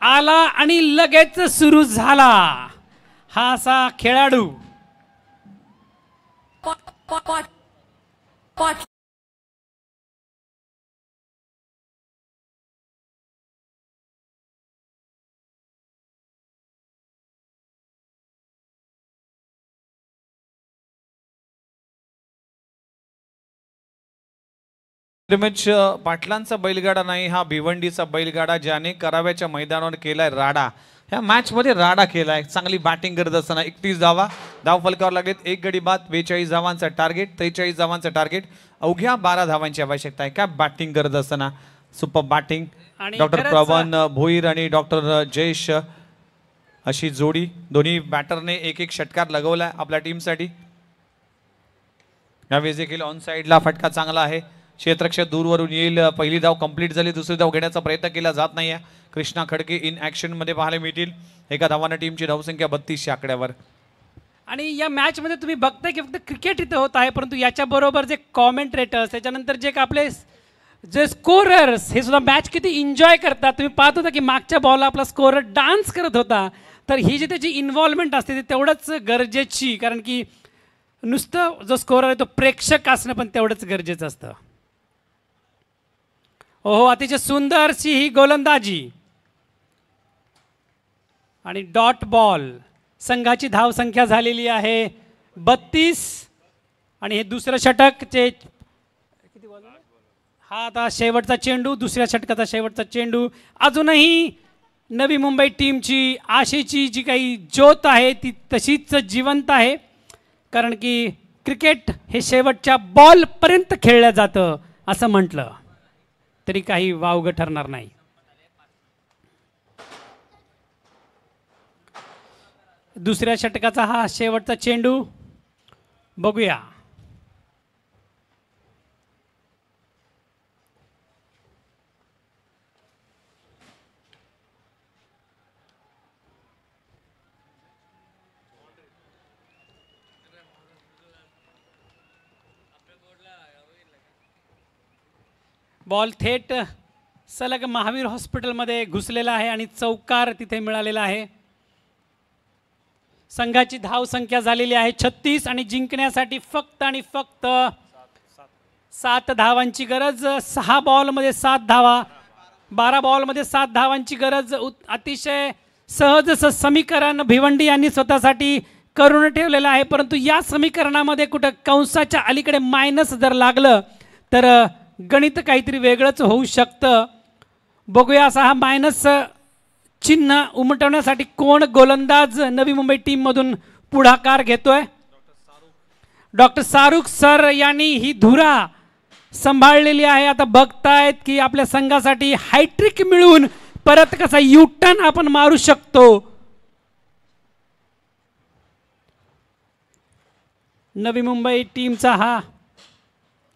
आला आणि लगेच सुरू झाला हा असा खेळाडू. पाटलांचा बैलगाडा नाही, हा भिवंडीचा बैलगाडा ज्याने कराव्याच्या मैदानावर केलाय राडा. ह्या मॅच मध्ये राडा केलाय. चांगली बॅटिंग करत असताना 31 धावा, धाव फलकावर लागलेत 1 गडी बाद, 42 धावांचा टार्गेट, 43 धावांचा टार्गेट, अवघ्या 12 धावांची आवश्यकता आहे. काय बॅटिंग करत असताना सुपर बॅटिंग. डॉक्टर प्रवन भोईर आणि डॉक्टर जयेश अशी जोडी, दोन्ही बॅटरने एक एक षटकार लगवलाय आपल्या टीमसाठी. यावेळी देखील ऑन साइडला फटका चांगला आहे. क्षेत्ररक्षक दूरवरून येईल. पहिली धाव कंप्लीट झाली, दुसरी धाव घेण्याचा प्रयत्न केला जात नाहीये. कृष्णा खडके इन ऍक्शन मध्ये पाहायला मिळतील. एका धावाने टीमची धावसंख्या 32 आकड्यावर. आणि या मॅच मध्ये तुम्ही बघताय की फक्त क्रिकेट इथं होत आहे, परंतु याच्या बरोबर जे कॉमेंट्रेटर्स, त्याच्यानंतर जे आपले जे स्कोरर्स, हे सुद्धा मॅच किती एन्जॉय करतात. तुम्ही पाहत होता की मागच्या बॉलला आपला स्कोरर डान्स करत होता. तर ही जी त्याची इन्व्हॉल्वमेंट असते ती तेवढंच गरजेची, कारण की नुसतं जो स्कोरर आहे तो प्रेक्षक असणं पण तेवढंच गरजेचं असतं. ओहो अतिशय सुंदरशी ही गोलंदाजी आणि डॉट बॉल. संघाची धाव संख्या झालेली आहे 32. आणि हे दुसरं षटकचे हा आता शेवटचा चेंडू, दुसऱ्या षटकाचा शेवटचा चेंडू. अजूनही नवी मुंबई टीमची आशेची जी काही ज्योत आहे ती तशीच जिवंत आहे, कारण की क्रिकेट हे शेवटच्या बॉलपर्यंत खेळलं जातं असं म्हटलं तरी काही वावगं ठरणार नाही. दुसऱ्या षटकाचा हा शेवटचा चेंडू. बघूया बॉल थेट सलग महावीर हॉस्पिटलमध्ये घुसलेला आहे आणि चौकार तिथे मिळालेला आहे. संघाची धाव संख्या झालेली आहे 36 आणि जिंकण्यासाठी फक्त आणि फक्त 7 धावांची गरज. 6 बॉलमध्ये 7 धावा, 12 बॉलमध्ये 7 धावांची गरज. अतिशय सहज समीकरण भिवंडी यांनी स्वतःसाठी करून ठेवलेला आहे, परंतु या समीकरणामध्ये कुठं कंसाच्या अलीकडे मायनस जर लागलं तर गणित काहीतरी वेगळंच होऊ शकतं. बघूया असा हा मायनस चिन्ह उमटवण्यासाठी कोण गोलंदाज नवी मुंबई टीममधून पुढाकार घेतोय. डॉक्टर शाहरुख सर यांनी ही धुरा सांभाळलेली आहे. आता बघतायत की आपल्या संघासाठी हायट्रिक मिळून परत कसा युटर्न आपण मारू शकतो. नवी मुंबई टीमचा हा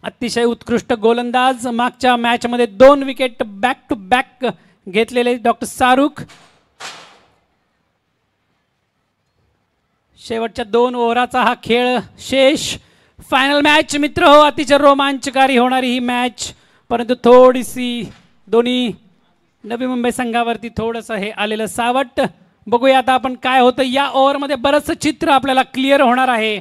अतिशय उत्कृष्ट गोलंदाज, मागच्या मॅचमध्ये 2 विकेट बॅक टू बॅक घेतलेले डॉक्टर शाहरुख. शेवटच्या 2 ओव्हराचा हा खेळ शेष. फायनल मॅच मित्र हो, अतिशय रोमांचकारी होणारी ही मॅच, परंतु थोडीशी दोन्ही नवी मुंबई संघावरती थोडंसं हे आलेलं सावट. बघूया आता आपण काय होतं या ओव्हरमध्ये. बरंचसं चित्र आपल्याला क्लिअर होणार आहे.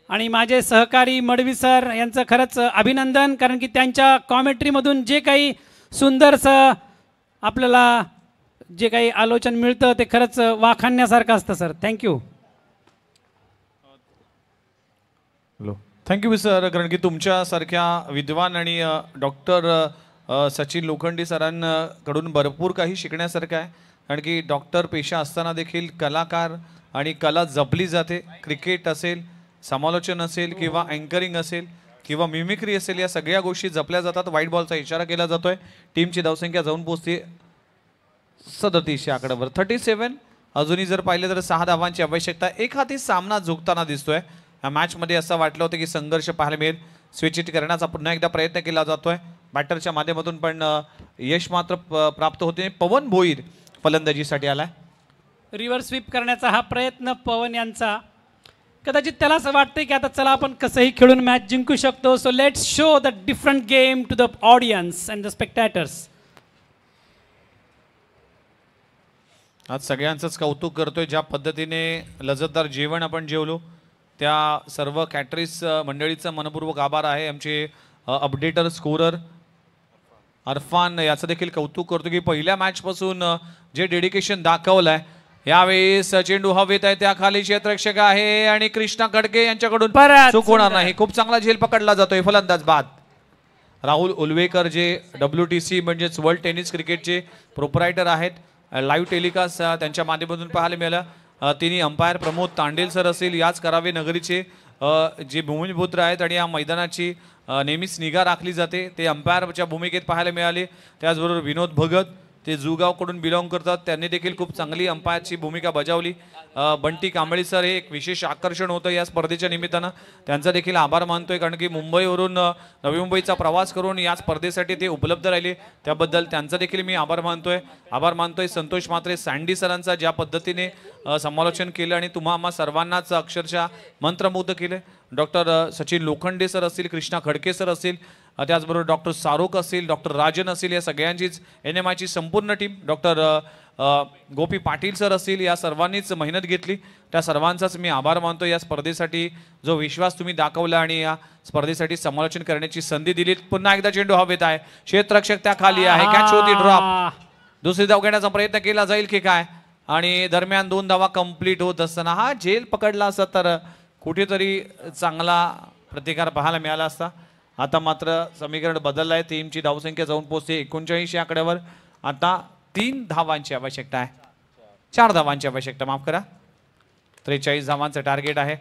आणि माझे सहकारी मडवी सर यांचं खरंच अभिनंदन, कारण की त्यांच्या कॉमेंट्रीमधून जे काही सुंदरसं आपल्याला जे काही आलोचन मिळतं ते खरंच वाखाणण्यासारखं असतं सर. थँक्यू. थँक्यू सर, कारण की तुमच्यासारख्या विद्वान आणि डॉक्टर सचिन लोखंडे सरांकडून भरपूर काही शिकण्यासारखं आहे. कारण की डॉक्टर पेशा असताना देखील कलाकार आणि कला जपली जाते. क्रिकेट असेल, समालोचन असेल किंवा अँकरिंग असेल किंवा मिमिक्री असेल, या सगळ्या गोष्टी जपल्या जातात. व्हाईट बॉलचा इशारा केला जातोय. टीमची धावसंख्या जाऊन पोहोचते 37 या आकड्यावर. 37. अजूनही जर पाहिलं तर 6 धावांची आवश्यकता. एक हाती सामना झुकताना दिसतोय. या मॅचमध्ये असं वाटलं होतं की संघर्ष पाहायला मिळेल. स्विच हिट करण्याचा पुन्हा एकदा प्रयत्न केला जातोय बॅटरच्या माध्यमातून, पण यश मात्र प्राप्त होते. पवन भोईर फलंदाजीसाठी आलाय. रिव्हर्स स्वीप करण्याचा हा प्रयत्न पवन यांचा. कदाचित त्याला असं वाटतंय की आता चला आपण कसंही खेळून मॅच जिंकू शकतो. So let's show the different game to the audience and the spectators. आज सगळ्यांचंच कौतुक करतोय. ज्या पद्धतीने लज्जतदार जेवण आपण जेवलो त्या सर्व कॅटरीज मंडळीचा मनपूर्वक आभार आहे. आमचे अपडेटर स्कोरर अरफान याचं देखील कौतुक करतो की पहिल्या मॅचपासून जे डेडिकेशन दाखवलं आहे. यावेळेस चेंडू हवेत आहे, त्या खाली क्षेत्ररक्षक आहे आणि कृष्णा खडके यांच्याकडून चूक होणार नाही. खूप चांगला झेल पकडला जातोय. फलंदाज बाद. राहुल उलवेकर जे WTC म्हणजेच वर्ल्ड टेनिस क्रिकेटचे प्रोप्रायटर आहेत, लाईव्ह टेलिकास्ट त्यांच्या माध्यमातून पाहायला मिळालं. तिन्ही अंपायर प्रमोद तांडेल सर असतील, याच करावे नगरीचे जे भूमिपुत्र आहेत आणि या मैदानाची नेहमीच निगा राखली जाते, ते अंपायरच्या भूमिकेत पाहायला मिळाले. त्याचबरोबर विनोद भगत ते जुगावकडून बिलॉंग करतात, त्यांनी देखील खूप चांगली अंपायरची भूमिका बजावली. बंटी कांबळी सर हे एक विशेष आकर्षण होतं या स्पर्धेच्या निमित्तानं, त्यांचा देखील आभार मानतोय. कारण की मुंबईवरून नवी मुंबईचा प्रवास करून या स्पर्धेसाठी ते उपलब्ध राहिले, त्याबद्दल त्यांचा देखील मी आभार मानतोय. संतोष मात्रे सँडी सरांचा ज्या पद्धतीने समालोचन केलं आणि तुम्हा आम्हा सर्वांनाच अक्षरशः मंत्रमुग्ध केले. डॉक्टर सचिन लोखंडे सर असतील, कृष्णा खडके सर असतील, त्याचबरोबर डॉक्टर शाहरुख असतील, डॉक्टर राजन असतील, या सगळ्यांचीच NMIची संपूर्ण टीम, डॉक्टर गोपी पाटील सर असतील, या सर्वांनीच मेहनत घेतली. त्या सर्वांचाच मी आभार मानतो. या स्पर्धेसाठी जो विश्वास तुम्ही दाखवला आणि या स्पर्धेसाठी समालोचन करण्याची संधी दिली. पुन्हा एकदा चेंडू हवेत आहे, क्षेत्ररक्षक त्या खाली आहे, कॅच होती, ड्रॉप. दुसरी धाव घेण्याचा प्रयत्न केला जाईल की काय, आणि दरम्यान 2 धावा कंप्लीट होत असताना हा झेल पकडला असता तर कुठेतरी चांगला प्रतिकार पाहायला मिळाला असता. आता मात्र समीकरण बदललं आहे. टीमची धावसंख्या जाऊन पोहोचते 39 आकड्यावर. आता 3 धावांची आवश्यकता आहे, 4 धावांची आवश्यकता, माफ करा. 43 धावांचं टार्गेट आहे.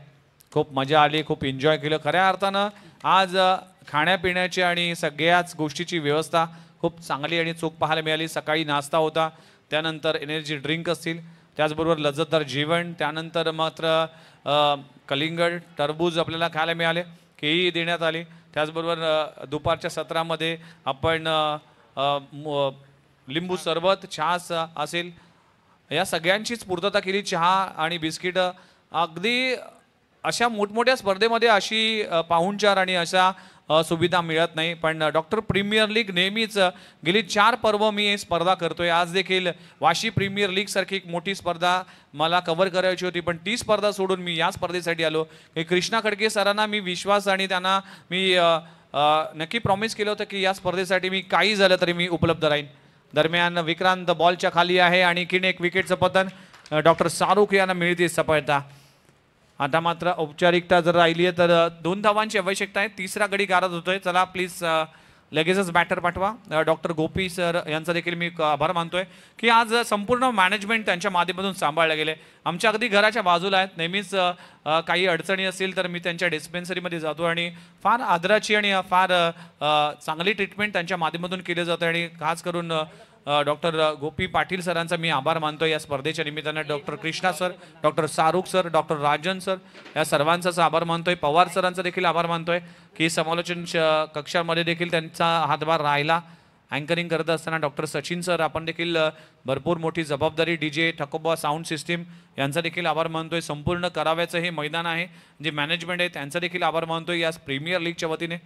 खूप मजा आली, खूप एन्जॉय केलं. खऱ्या अर्थानं आज खाण्यापिण्याची आणि सगळ्याच गोष्टीची व्यवस्था खूप चांगली आणि चोख पाहायला मिळाली. सकाळी नाश्ता होता, त्यानंतर एनर्जी ड्रिंक असतील, त्याचबरोबर लज्जतदार जेवण, त्यानंतर मात्र कलिंगड टरबूज आपल्याला खायला मिळाले, केळी देण्यात आली. त्याचबरोबर दुपारच्या सत्रामध्ये आपण लिंबू सरबत, छास असेल, या सगळ्यांचीच पूर्तता केली. चहा आणि बिस्किट. अगदी अशा मोठमोठ्या स्पर्धेमध्ये अशी पाहुणचार आणि अशा सुविधा मिळत नाही. पण डॉक्टर प्रीमियर लीग नेहमीच गेली 4 पर्व मी ही स्पर्धा करतोय. आज देखील वाशी प्रीमियर लीग सारखी एक मोठी स्पर्धा मला कव्हर करायची होती, पण ती स्पर्धा सोडून मी या स्पर्धेसाठी आलो. कृष्णा खडके सरांना मी विश्वास आणि त्यांना मी नक्की प्रॉमिस केलं होतं की या स्पर्धेसाठी मी काही झालं तरी मी उपलब्ध राहीन. दरम्यान विक्रांत बॉलच्या खाली आहे आणि किन एक विकेटचं पतन डॉक्टर शाहरुख यांना मिळते सफलता. आता मात्र औपचारिकता जर राहिली आहे तर 2 धावांची आवश्यकता आहे. तिसरा गडी गारद होतोय. चला प्लीज लगेचच बॅटर पाठवा. डॉक्टर गोपी सर यांचा देखील मी आभार मानतोय की आज संपूर्ण मॅनेजमेंट त्यांच्या माध्यमातून सांभाळलं गेले. आमच्या अगदी घराच्या बाजूला आहेत. नेहमीच काही अडचणी असतील तर मी त्यांच्या डिस्पेन्सरीमध्ये जातो आणि फार आदराची आणि फार चांगली ट्रीटमेंट त्यांच्या माध्यमातून केली जाते आणि खास करून डॉक्टर गोपी पाटील सरांचा मी आभार मानतो या स्पर्धेच्या निमित्तानं. Doctor Krishna sir, doctor Shahrukh sir, doctor Rajan sir या सर्वांचाच आभार मानतोय. पवार सरांचा देखील आभार मानतोय की समालोचन कक्षामध्ये देखील त्यांचा हातभार राहिला. अँकरिंग करत असताना डॉक्टर सचिन सर आपण देखील भरपूर मोठी जबाबदारी DJ ठकोबा साऊंड सिस्टीम यांचा देखील आभार मानतोय. संपूर्ण कराव्याचं हे मैदान आहे जे मॅनेजमेंट आहे त्यांचा देखील आभार मानतोय या प्रीमियर लीगच्या वतीने.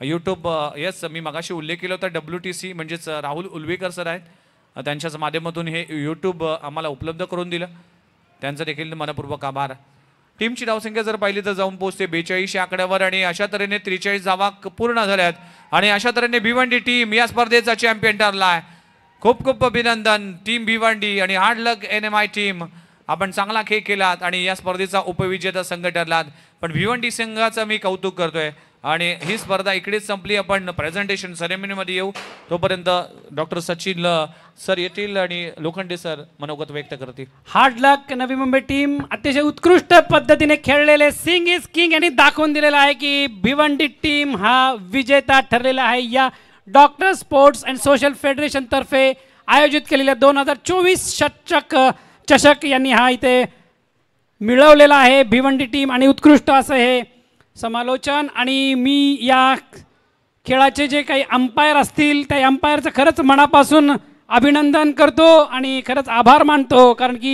यूट्यूब येस मी मगाशी उल्लेख केला होता. WTC म्हणजेच राहुल उलवेकर सर आहेत. त्यांच्याच माध्यमातून हे यूट्यूब आम्हाला उपलब्ध करून दिलं. त्यांचा देखील मनपूर्वक आभार. टीमची धावसंख्या जर पाहिली तर जाऊन पोहोचते 42 या आकड्यावर आणि अशा तऱ्हेने 43 धावा पूर्ण झाल्यात आणि अशा तऱ्हेने भिवंडी टीम या स्पर्धेचा चॅम्पियन ठरला आहे. खूप खूप अभिनंदन टीम भिवंडी आणि हार्ड लक NMI टीम. आपण चांगला खेळ केलात आणि या स्पर्धेचा उपविजेता संघ ठरलात. पण भिवंडी संघाचं मी कौतुक करतोय आणि ही स्पर्धा इकडेच संपली. आपण प्रेझेंटेशन सेरेमनीमध्ये येऊ तोपर्यंत डॉक्टर सचिन सर येतील आणि लोखंडे सर मनोगत व्यक्त करतील. हार्ड लक नवी मुंबई टीम अतिशय उत्कृष्ट पद्धतीने खेळलेले सिंग इज किंग यांनी दाखवून दिलेलं आहे की भिवंडी टीम हा विजेता ठरलेला आहे. या doctor sports and social federation तर्फे आयोजित केलेल्या 2024 चषक यांनी हा इथे मिळवलेला आहे भिवंडी टीम. आणि उत्कृष्ट असं हे समालोचन आणि मी या खेळाचे जे काही अंपायर असतील त्या अंपायरचं खरंच मनापासून अभिनंदन करतो आणि खरंच आभार मानतो कारण की